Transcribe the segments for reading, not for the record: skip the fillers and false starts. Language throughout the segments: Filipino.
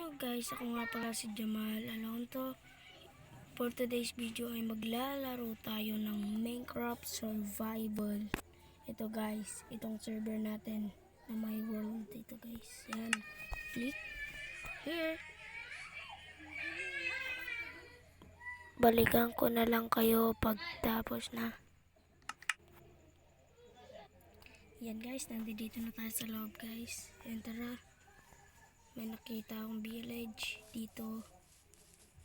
Hello guys, ako nga pala si Jamal Alonto. For today's video ay maglalaro tayo ng Minecraft Survival. Ito guys, itong server natin na my world. Ito guys, yan. Click here. Balikan ko na lang kayo pagtapos na. Yan guys, nandito na tayo sa loob guys. Yan, tara. May nakita akong village dito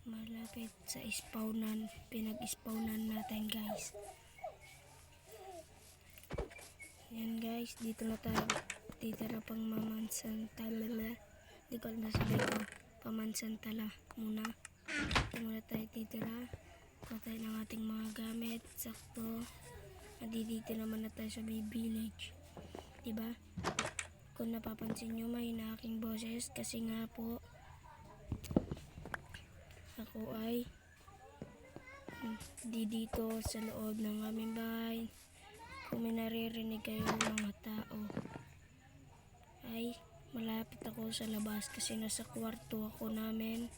malapit sa spawnan, pinag-spawnan natin guys. Yan guys, dito na tayo titira pang Mamansantala. Hindi ko alam sabi ko, Pamansantala muna. Dito muna tayo titira. Ito tayo ng ating mga gamit, sakto. Dito naman na tayo sa village, diba? Kung napapansin nyo, may na aking boses kasi nga po ako ay dito sa loob ng aming bahay. Kung may naririnig kayo mga tao ay malapit ako sa labas kasi nasa kwarto ako namin.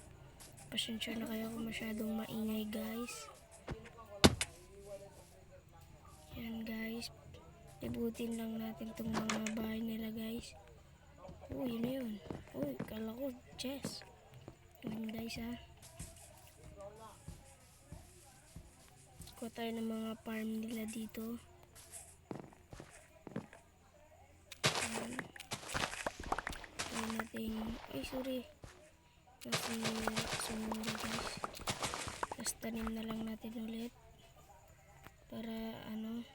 Pasensya na kayo kung masyadong maingay guys. Yan guys, ibutin lang natin itong mga bahay nila guys. Yun na yun. Kala ko chest. Yun guys ha. Kuha tayo ng mga farm nila dito. Ayan. Ayan natin. Sorry. Kasi sumundo guys. Tapos tanim na lang natin ulit. Para ano.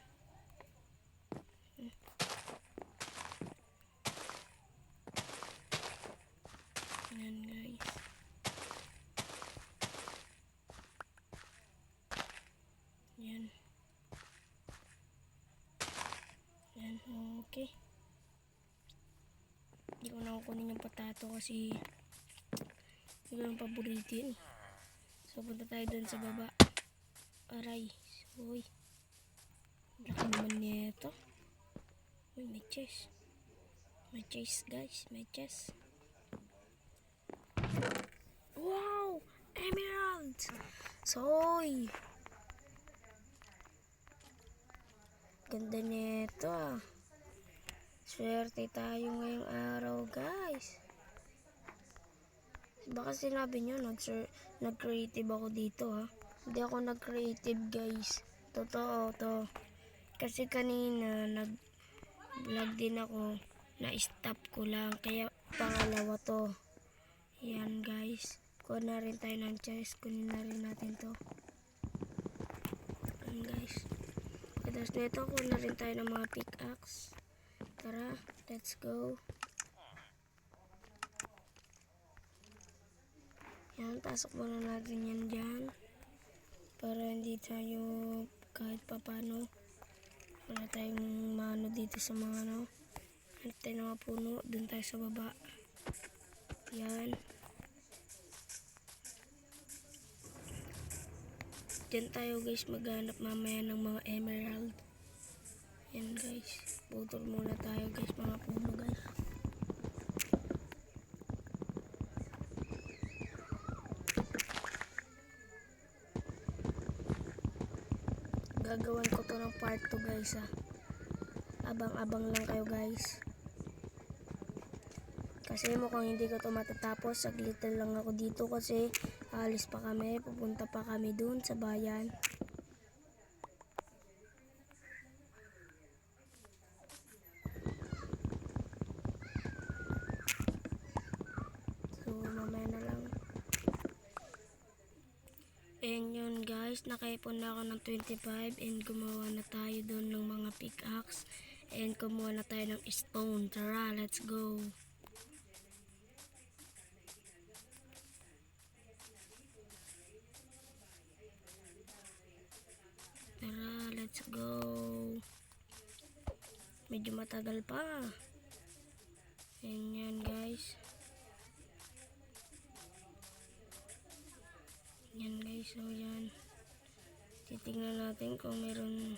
Ayan guys. Yan. Yan. Okay. Hindi ko na kukunin yung patato kasi hindi ko lang paboritin. So punta tayo dun sa baba. Aray. Uy. Laki naman nito. Uy, may chest. May chest guys. May chest. Wow! Emerald! Soy! Ganda nito ah. Swerte tayo ngayong araw guys. Baka sinabi nyo nag-creative ako dito ha. Hindi ako nag-creative guys. Totoo to. Kasi kanina nag-vlog din ako. Na-stop ko lang. Kaya pangalawa to. Yan guys. Kuha na rin tayo ng chest. Kunin na rin natin to. Yan guys. Tapos nito kuha na rin tayo ng mga pickaxe. Tara, let's go. Yan, pasok muna natin yan dyan. Para hindi tayo kahit papano. Wala tayong mano dito sa mga ano. Hanap tayo ng mga puno. Doon tayo sa baba. Yan. Diyan tayo guys maghanap mamaya ng mga emerald. Yan guys. Putol muna tayo guys mga puno guys. Gagawan ko to ng part 2 guys ha. Abang-abang lang kayo guys. Kasi mukhang hindi ko to matatapos. Saglit lang ako dito kasi alis pa kami. Pupunta pa kami dun sa bayan. So mamaya na lang. And yun guys, nakaipon na ako ng 25 and gumawa na tayo dun ng mga pickaxe. And kumuha na tayo ng stone. Tara, let's go. Tara, let's go. Medyo matagal pa. And yan guys. Yan guys, so yan. Titingnan natin kung meron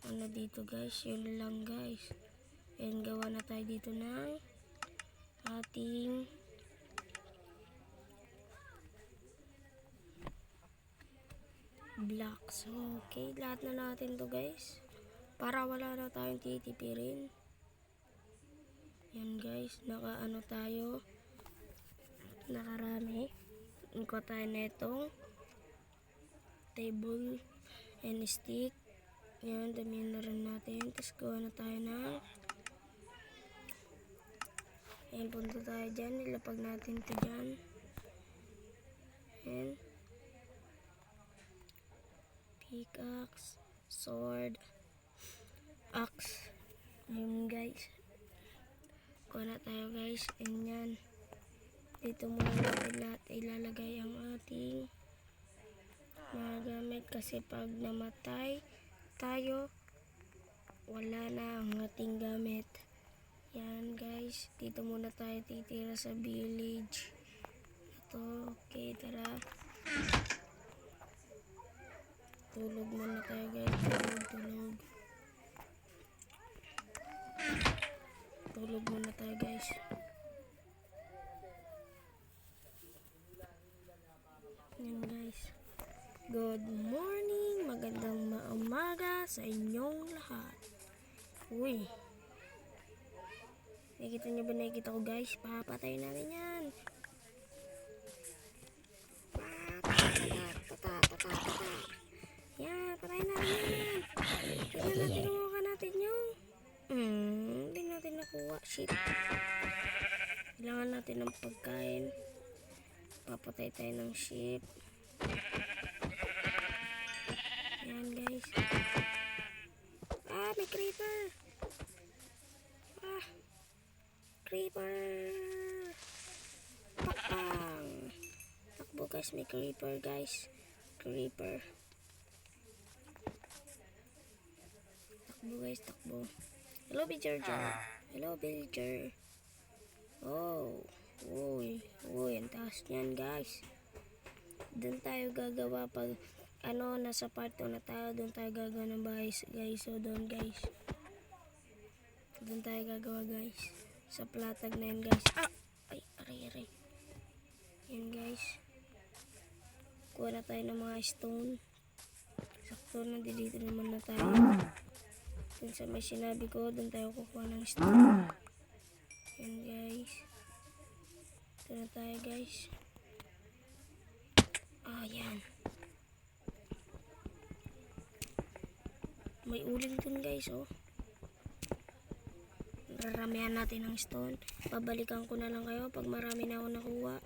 ano dito guys. Yun lang guys. And gawa na tayo dito ng ating blocks. Okay, lahat na natin to guys. Para wala na tayong titipirin. Yan guys, naka-ano tayo. Nakarami. Iko tayo na itong table and stick. Yan, damihan na rin natin. Tapos gawa na tayo ng ayan, punta tayo dyan. Nilapag natin ito dyan. Ayan. Pickaxe, sword, axe. Ayan guys. Kuha na tayo guys. Ayan. Dito muna natin lahat ilalagay ang ating mga gamit. Kasi pag namatay tayo, wala na ang ating gamit. Yan guys. Dito muna tayo titira sa village. Ito. Okay, tara. Tulog muna tayo guys. Tulog. Tulog muna tayo guys. Yan guys. Good morning. Magandang umaga sa inyong lahat. Uy. Nakikita nyo ba nakikita ko guys? Papatay natin yan. Yan, patayin natin yan. Tingnan natin nakuha natin yung hindi natin nakuha. Shit. Kailangan natin ng pagkain. Papatay tayo ng sheep. Yan guys. Ah, may creeper. Ah, creeper. Pakpang. Takbo guys, may creeper guys. Creeper. Takbo guys, takbo. Hello villager. Hello villager. Oh. Uy, ang taas niyan guys. Doon tayo gagawa pag nasa part 2 na tayo. Doon tayo gagawa ng bahay guys. So doon guys. Doon tayo gagawa guys. Sa platag na yan guys. Ah! Ay, aray. Yan guys. Kuha na tayo ng mga stone. Sakto na, dito naman na tayo. Doon sa may sinabi ko, doon tayo kukuha ng stone. Yan guys. Ito na tayo guys. Yan. May uling dun guys, oh. Raramihan natin ng stone. Pabalikan ko na lang kayo pag marami na ako nakuha.